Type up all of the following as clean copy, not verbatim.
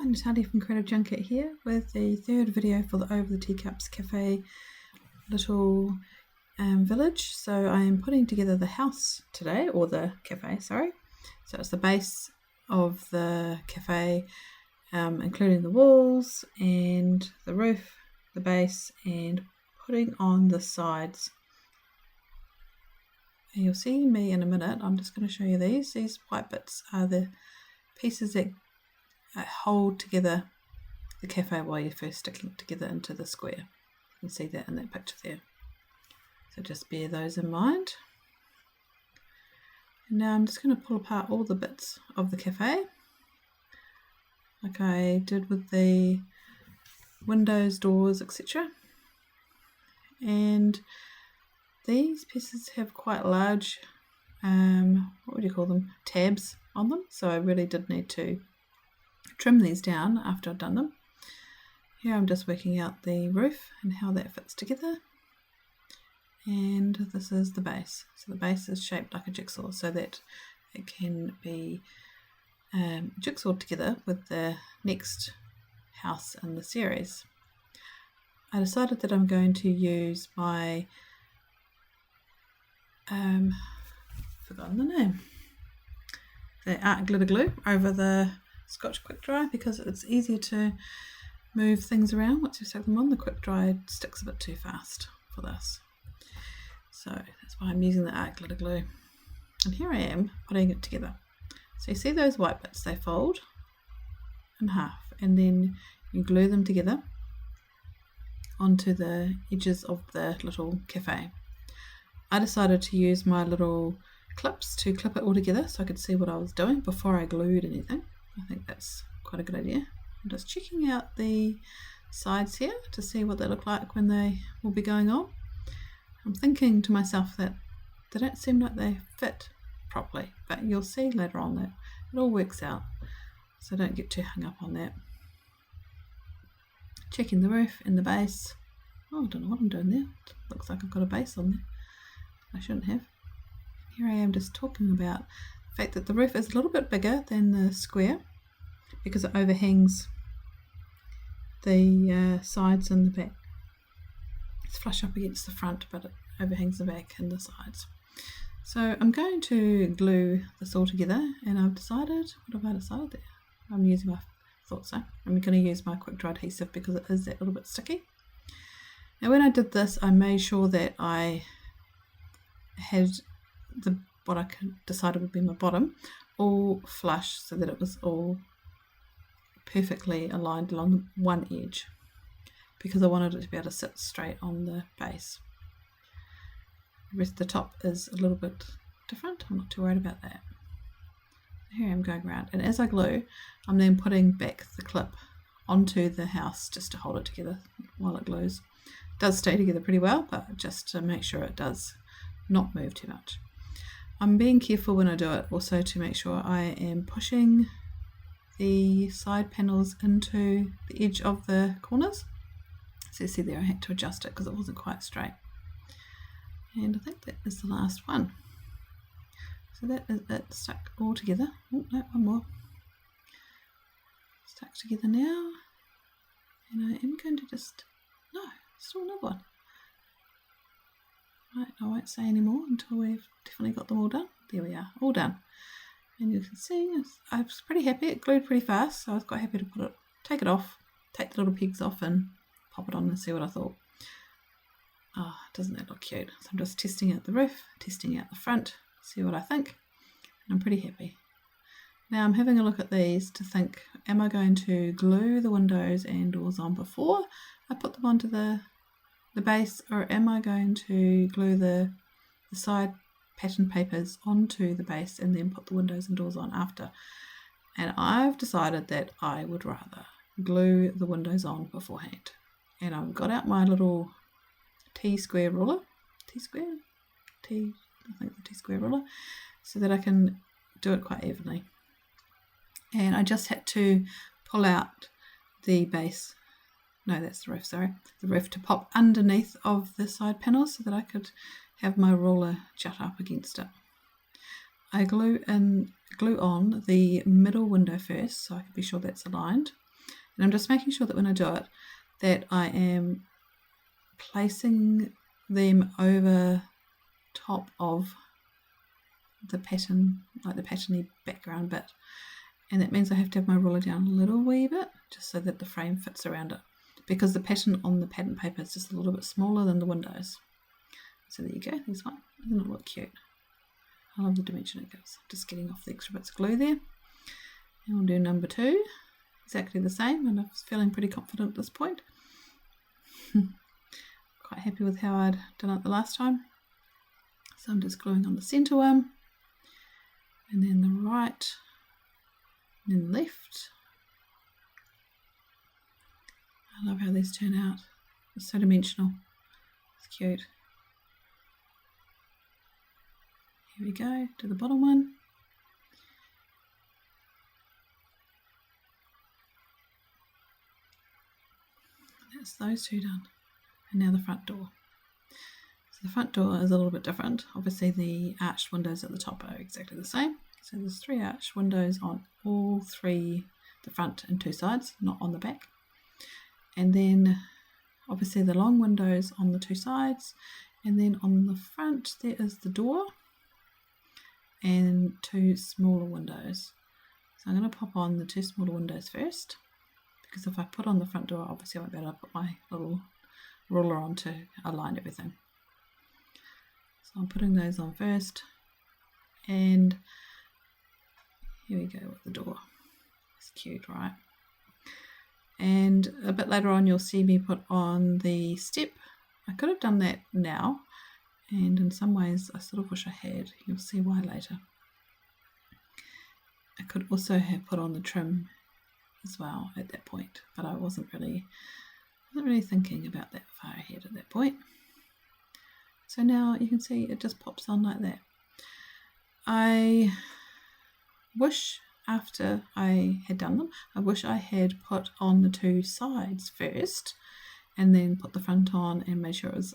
Hi, Natalie from Creative Junket here with the third video for the Over the Teacups cafe little village. So I am putting together the house today, or the cafe, sorry. So it's the base of the cafe, including the walls and the roof, the base, and putting on the sides. And you'll see me in a minute. I'm just going to show you these. These white bits are the pieces that hold together the cafe while you're first sticking it together into the square. You can see that in that picture there. So just bear those in mind. And now I'm just going to pull apart all the bits of the cafe, like I did with the windows, doors, etc. And these pieces have quite large, what would you call them, tabs on them. So I really did need to trim these down after I've done them. Here I'm just working out the roof and how that fits together. And this is the base. So the base is shaped like a jigsaw so that it can be jigsawed together with the next house in the series. I decided that I'm going to use my, forgotten the name, the art glitter glue over the Scotch quick dry because it's easier to move things around once you stick them on. The quick dry sticks a bit too fast for this. So that's why I'm using the art glitter glue. And here I am putting it together. So you see those white bits, they fold in half and then you glue them together onto the edges of the little cafe. I decided to use my little clips to clip it all together so I could see what I was doing before I glued anything. I think that's quite a good idea. I'm just checking out the sides here to see what they look like when they will be going on. I'm thinking to myself that they don't seem like they fit properly, but you'll see later on that it all works out, so don't get too hung up on that. Checking the roof and the base. Oh, I don't know what I'm doing there. It looks like I've got a base on there. I shouldn't have. Here I am just talking about the fact that the roof is a little bit bigger than the square because it overhangs the sides and the back. It's flush up against the front, but it overhangs the back and the sides. So I'm going to glue this all together, and I've decided, what have I decided there? I'm using my, thought so. I'm going to use my quick dry adhesive because it is that little bit sticky. Now when I did this, I made sure that I had what I decided would be my bottom all flush so that it was all perfectly aligned along one edge because I wanted it to be able to sit straight on the base. The rest of the top is a little bit different. I'm not too worried about that. Here I am going around, and as I glue, I'm then putting back the clip onto the house just to hold it together while it glues. It does stay together pretty well, but just to make sure it does not move too much. I'm being careful when I do it also to make sure I am pushing the side panels into the edge of the corners. So you see there I had to adjust it because it wasn't quite straight. And I think that is the last one. So that is it stuck all together. Oh no, one more. Stuck together now. And I am going to just, no, still another one. Right, I won't say any more until we've definitely got them all done. There we are, all done. And you can see I was pretty happy. It glued pretty fast, so I was quite happy to take it off, take the little pegs off and pop it on and see what I thought. Oh, doesn't that look cute? So I'm just testing out the roof, testing out the front, see what I think. And I'm pretty happy. Now I'm having a look at these to think, am I going to glue the windows and doors on before I put them onto the base, or am I going to glue the side pattern papers onto the base and then put the windows and doors on after? And I've decided that I would rather glue the windows on beforehand. And I've got out my little T-square ruler, I think the T-square ruler, so that I can do it quite evenly. And I just had to pull out the base. No, that's the roof, sorry. The roof to pop underneath of the side panels so that I could have my ruler jut up against it. I glue on the middle window first so I can be sure that's aligned. And I'm just making sure that when I do it, that I am placing them over top of the pattern, like the patterny background bit. And that means I have to have my ruler down a little wee bit, just so that the frame fits around it, because the pattern on the pattern paper is just a little bit smaller than the windows. So there you go, there's one. Doesn't it look cute? I love the dimension it gives. Just getting off the extra bits of glue there. And we'll do number 2, exactly the same, and I was feeling pretty confident at this point. Quite happy with how I'd done it the last time. So I'm just gluing on the centre one, and then the right, and then the left. I love how these turn out. It's so dimensional. It's cute. Here we go, to the bottom one. That's those 2 done. And now the front door. So the front door is a little bit different. Obviously the arched windows at the top are exactly the same. So there's 3 arched windows on all 3, the front and 2 sides, not on the back. And then obviously the long windows on the 2 sides. And then on the front there is the door and 2 smaller windows. So I'm going to pop on the 2 smaller windows first, because if I put on the front door, obviously I won't be able to put my little ruler on to align everything. So I'm putting those on first, and here we go with the door. It's cute, right? And a bit later on you'll see me put on the step. I could have done that now, and in some ways I sort of wish I had. You'll see why later. I could also have put on the trim as well at that point, but I wasn't really thinking about that far ahead at that point. So now you can see it just pops on like that. I wish after I had done them, I wish I had put on the 2 sides first and then put the front on and made sure it was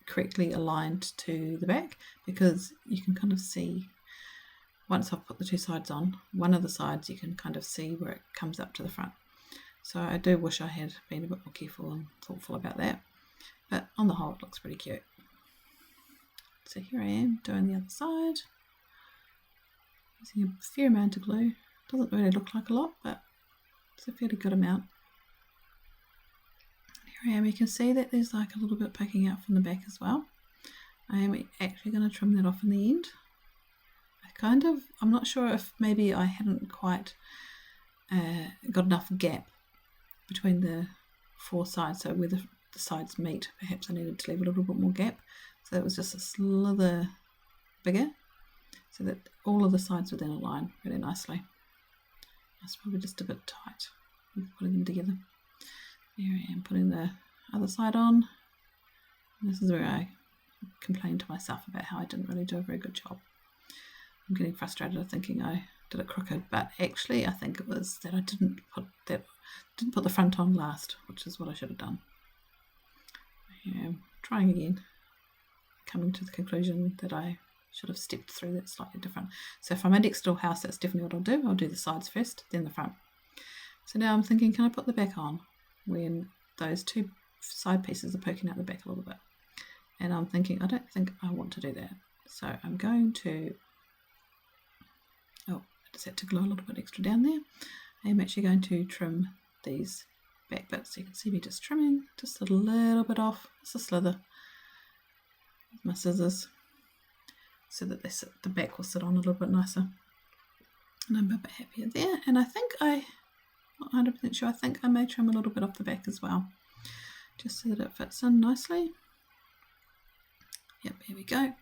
correctly aligned to the back, because you can kind of see once I've put the 2 sides on, one of the sides you can kind of see where it comes up to the front. So I do wish I had been a bit more careful and thoughtful about that, but on the whole it looks pretty cute. So here I am doing the other side, using a fair amount of glue. Doesn't really look like a lot, but it's a fairly good amount. Here I am, you can see that there's like a little bit poking out from the back as well. I am actually going to trim that off in the end. I'm not sure if maybe I hadn't quite got enough gap between the 4 sides, so where the sides meet, perhaps I needed to leave a little bit more gap, so it was just a slither bigger, so that all of the sides would then align really nicely. That's probably just a bit tight with putting them together. Here I am putting the other side on, and this is where I complained to myself about how I didn't really do a very good job. I'm getting frustrated thinking I did it crooked, but actually I think it was that I didn't put the front on last, which is what I should have done. Here, trying again, coming to the conclusion that I should have stepped through that slightly different. So if I'm at next door house, that's definitely what I'll do. I'll do the sides first, then the front. So now I'm thinking, can I put the back on when those 2 side pieces are poking out the back a little bit? And I'm thinking, I don't think I want to do that. So I'm going to, I just had to glue a little bit extra down there. I am actually going to trim these back bits. So you can see me just trimming just a little bit off, just a slither with my scissors, so that the back will sit on a little bit nicer. And I'm a bit happier there. And I think I'm not 100% sure, I think I may trim a little bit off the back as well, just so that it fits in nicely. Yep, here we go. And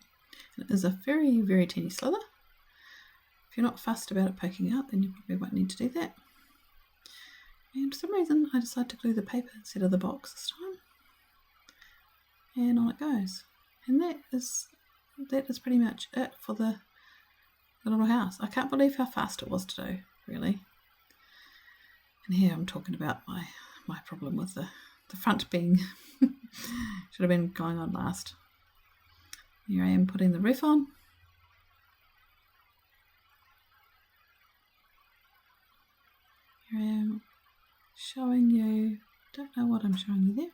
it is a very, very teeny slither. If you're not fussed about it poking out, then you probably won't need to do that. And for some reason I decided to glue the paper instead of the box this time. And on it goes. And that is pretty much it for the little house. I can't believe how fast it was to do, really. And here I'm talking about my problem with the front being should have been going on last. Here I am putting the roof on. Here I am showing you, don't know what I'm showing you there.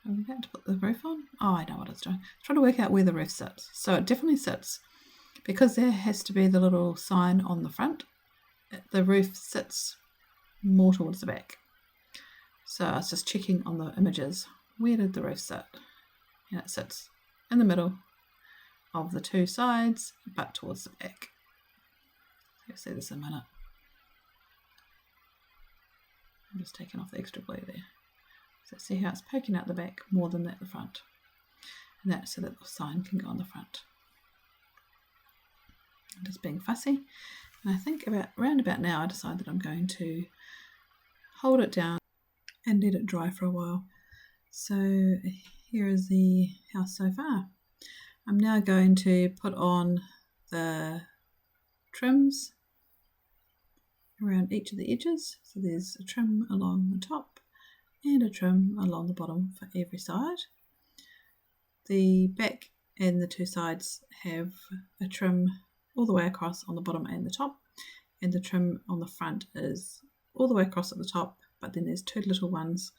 I'm about to put the roof on. Oh, I know what it's doing. It's trying to work out where the roof sits. So it definitely sits, because there has to be the little sign on the front, the roof sits more towards the back. So I was just checking on the images, where did the roof sit? And it sits in the middle of the two sides, but towards the back. You'll see this in a minute. I'm just taking off the extra glue there. So see how it's poking out the back more than at the front. And that's so that the sign can go on the front. I'm just being fussy. And I think round about now I decide that I'm going to hold it down and let it dry for a while. So here is the house so far. I'm now going to put on the trims around each of the edges. So there's a trim along the top and a trim along the bottom for every side. The back and the two sides have a trim all the way across on the bottom and the top, and the trim on the front is all the way across at the top, but then there's two little ones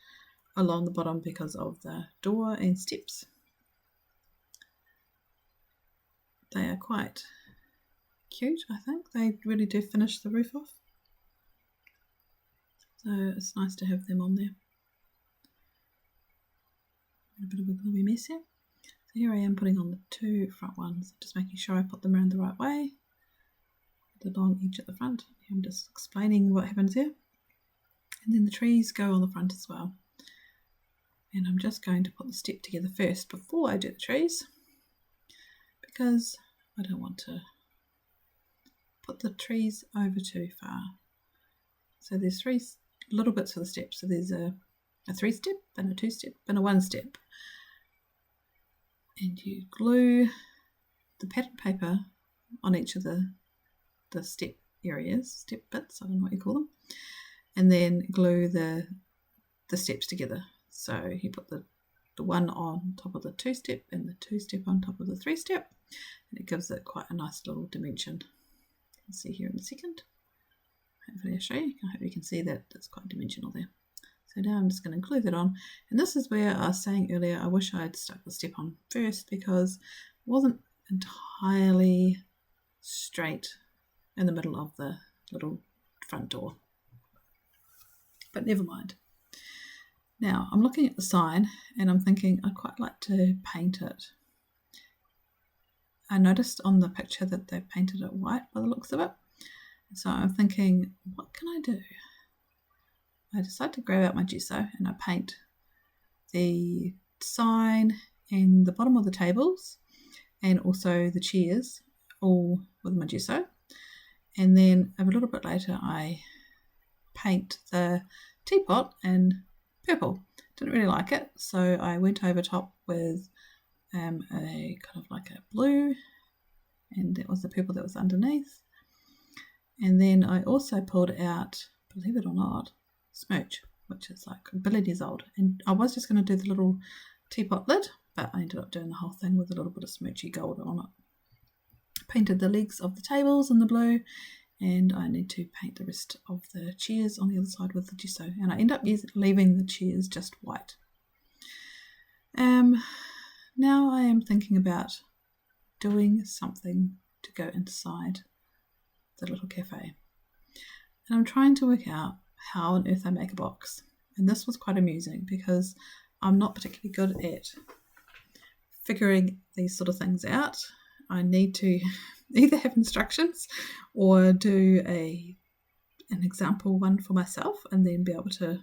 along the bottom because of the door and steps. They are quite cute, I think. They really do finish the roof off. So it's nice to have them on there. A bit of a gloomy mess here. So here I am putting on the two front ones, just making sure I put them around the right way. The long edge at the front. I'm just explaining what happens here. And then the trees go on the front as well. And I'm just going to put the step together first before I do the trees, because I don't want to put the trees over too far. So there's three little bits for the steps. So there's a 3-step and a 2-step and a 1-step. And you glue the pattern paper on each of the step areas, step bits, I don't know what you call them, and then glue the steps together. So you put the one on top of the 2-step and the 2-step on top of the 3-step, and it gives it quite a nice little dimension. You can see here in a second. Hopefully I'll show you. I hope you can see that it's quite dimensional there. So now I'm just going to glue that on, and this is where I was saying earlier I wish I had stuck the step on first, because it wasn't entirely straight in the middle of the little front door. But never mind. Now I'm looking at the sign and I'm thinking I'd quite like to paint it. I noticed on the picture that they've painted it white by the looks of it. So I'm thinking, what can I do? I decide to grab out my gesso and I paint the sign and the bottom of the tables and also the chairs all with my gesso. And then a little bit later I paint the teapot in purple. Didn't really like it, so I went over top with a kind of like a blue, and that was the purple that was underneath. And then I also pulled out, believe it or not, Smooch, which is like a billion years old. And I was just going to do the little teapot lid, but I ended up doing the whole thing with a little bit of smoochy gold on it. Painted the legs of the tables in the blue, and I need to paint the rest of the chairs on the other side with the gesso, and I end up leaving the chairs just white. Now I am thinking about doing something to go inside the little cafe, and I'm trying to work out how on earth I make a box. And this was quite amusing because I'm not particularly good at figuring these sort of things out. I need to either have instructions or do an example one for myself and then be able to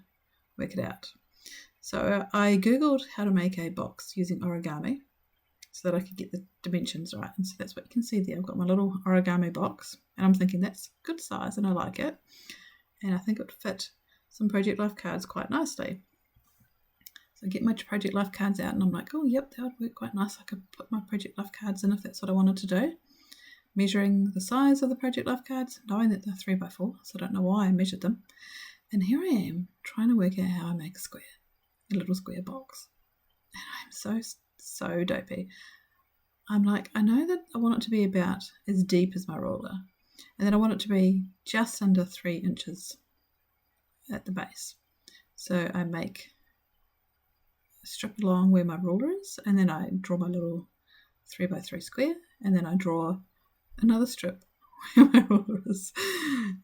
work it out. So I googled how to make a box using origami so that I could get the dimensions right. And so that's what you can see there. I've got my little origami box and I'm thinking that's good size and I like it. And I think it would fit some Project Life cards quite nicely. So I get my Project Life cards out and I'm like, oh, yep, that would work quite nice. I could put my Project Life cards in if that's what I wanted to do. Measuring the size of the Project Life cards, knowing that they're 3x4, so I don't know why I measured them. And here I am trying to work out how I make a little square box. And I'm so dopey. I'm like, I know that I want it to be about as deep as my ruler. And then I want it to be just under 3 inches at the base. So I make a strip along where my ruler is, and then I draw my little 3x3 square, and then I draw another strip where my ruler is.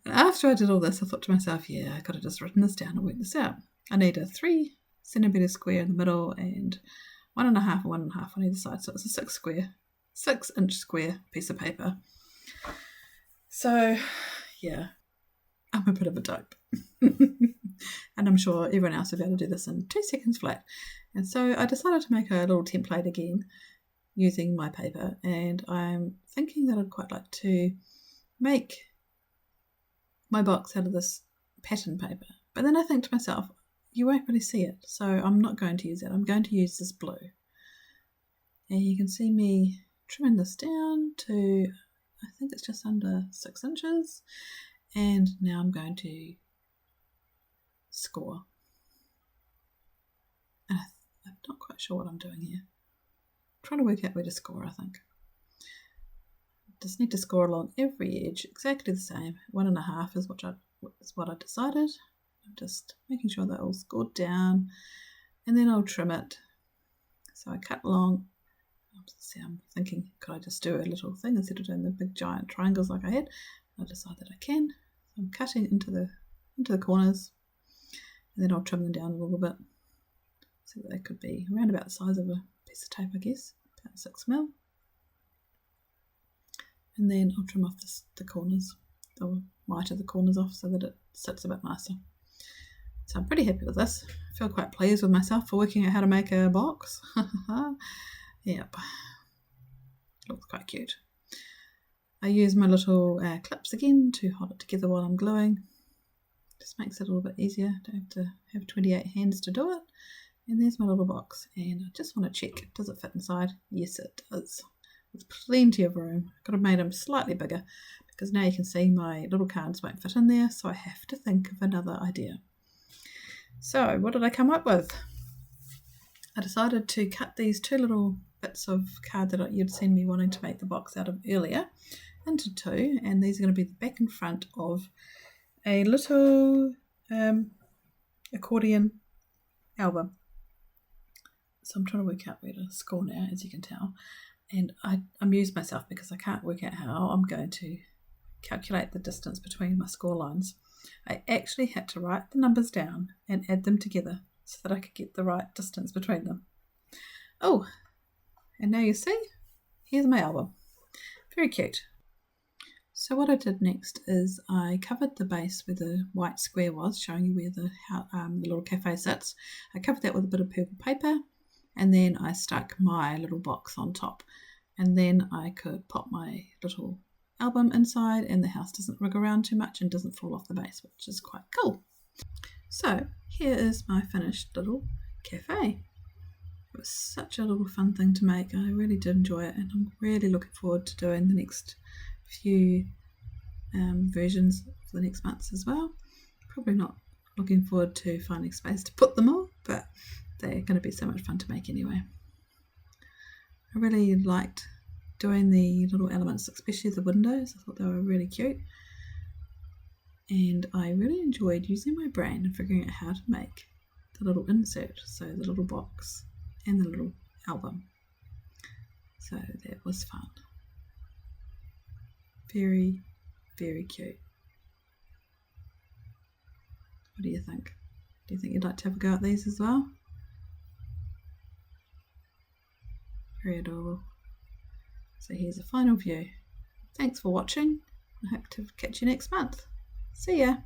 And after I did all this, I thought to myself, yeah, I could have just written this down and worked this out. I need a 3 centimetre square in the middle and 1.5 and 1.5 on either side. So it's a 6-inch square piece of paper. So yeah, I'm a bit of a dope. And I'm sure everyone else will be able to do this in 2 seconds flat. And so I decided to make a little template again using my paper, and I'm thinking that I'd quite like to make my box out of this pattern paper. But then I think to myself, you won't really see it, so I'm not going to use it. I'm going to use this blue. And you can see me trimming this down to, I think it's just under 6 inches. And now I'm going to score. And I'm not quite sure what I'm doing here. I'm trying to work out where to score, I think. Just need to score along every edge exactly the same. 1.5 is what I decided. I'm just making sure they're all scored down, and then I'll trim it. So I cut along. I'm thinking, could I just do a little thing instead of doing the big giant triangles like I had? I decided that I can. So I'm cutting into the corners, and then I'll trim them down a little bit so that they could be around about the size of a piece of tape, I guess, about 6mm. And then I'll trim off the corners, or miter the corners off so that it sits a bit nicer. So I'm pretty happy with this. I feel quite pleased with myself for working out how to make a box. Yep, looks quite cute. I use my little clips again to hold it together while I'm gluing. Just makes it a little bit easier. Don't have to have 28 hands to do it. And there's my little box, and I just want to check, does it fit inside? Yes, it does. There's plenty of room. I could have made them slightly bigger, because now you can see my little cards won't fit in there, so I have to think of another idea. So what did I come up with? I decided to cut these 2 little bits of card that you'd seen me wanting to make the box out of earlier into 2, and these are going to be the back and front of a little accordion album. So I'm trying to work out where to score now, as you can tell. And I amused myself because I can't work out how I'm going to calculate the distance between my score lines. I actually had to write the numbers down and add them together so that I could get the right distance between them. Oh, and now you see, here's my album. Very cute. So what I did next is I covered the base where the white square was, showing you where the little cafe sits. I covered that with a bit of purple paper, and then I stuck my little box on top. And then I could pop my little album inside, and the house doesn't rig around too much and doesn't fall off the base, which is quite cool. So here is my finished little cafe. It was such a little fun thing to make. I really did enjoy it, and I'm really looking forward to doing the next few versions for the next months as well. Probably not looking forward to finding space to put them all, but they're going to be so much fun to make anyway. I really liked doing the little elements, especially the windows. I thought they were really cute, and I really enjoyed using my brain and figuring out how to make the little insert, so the little box and the little album. So that was fun. Very, very cute. What do you think? Do you think you'd like to have a go at these as well? Very adorable. So here's a final view. Thanks for watching. I hope to catch you next month. See ya!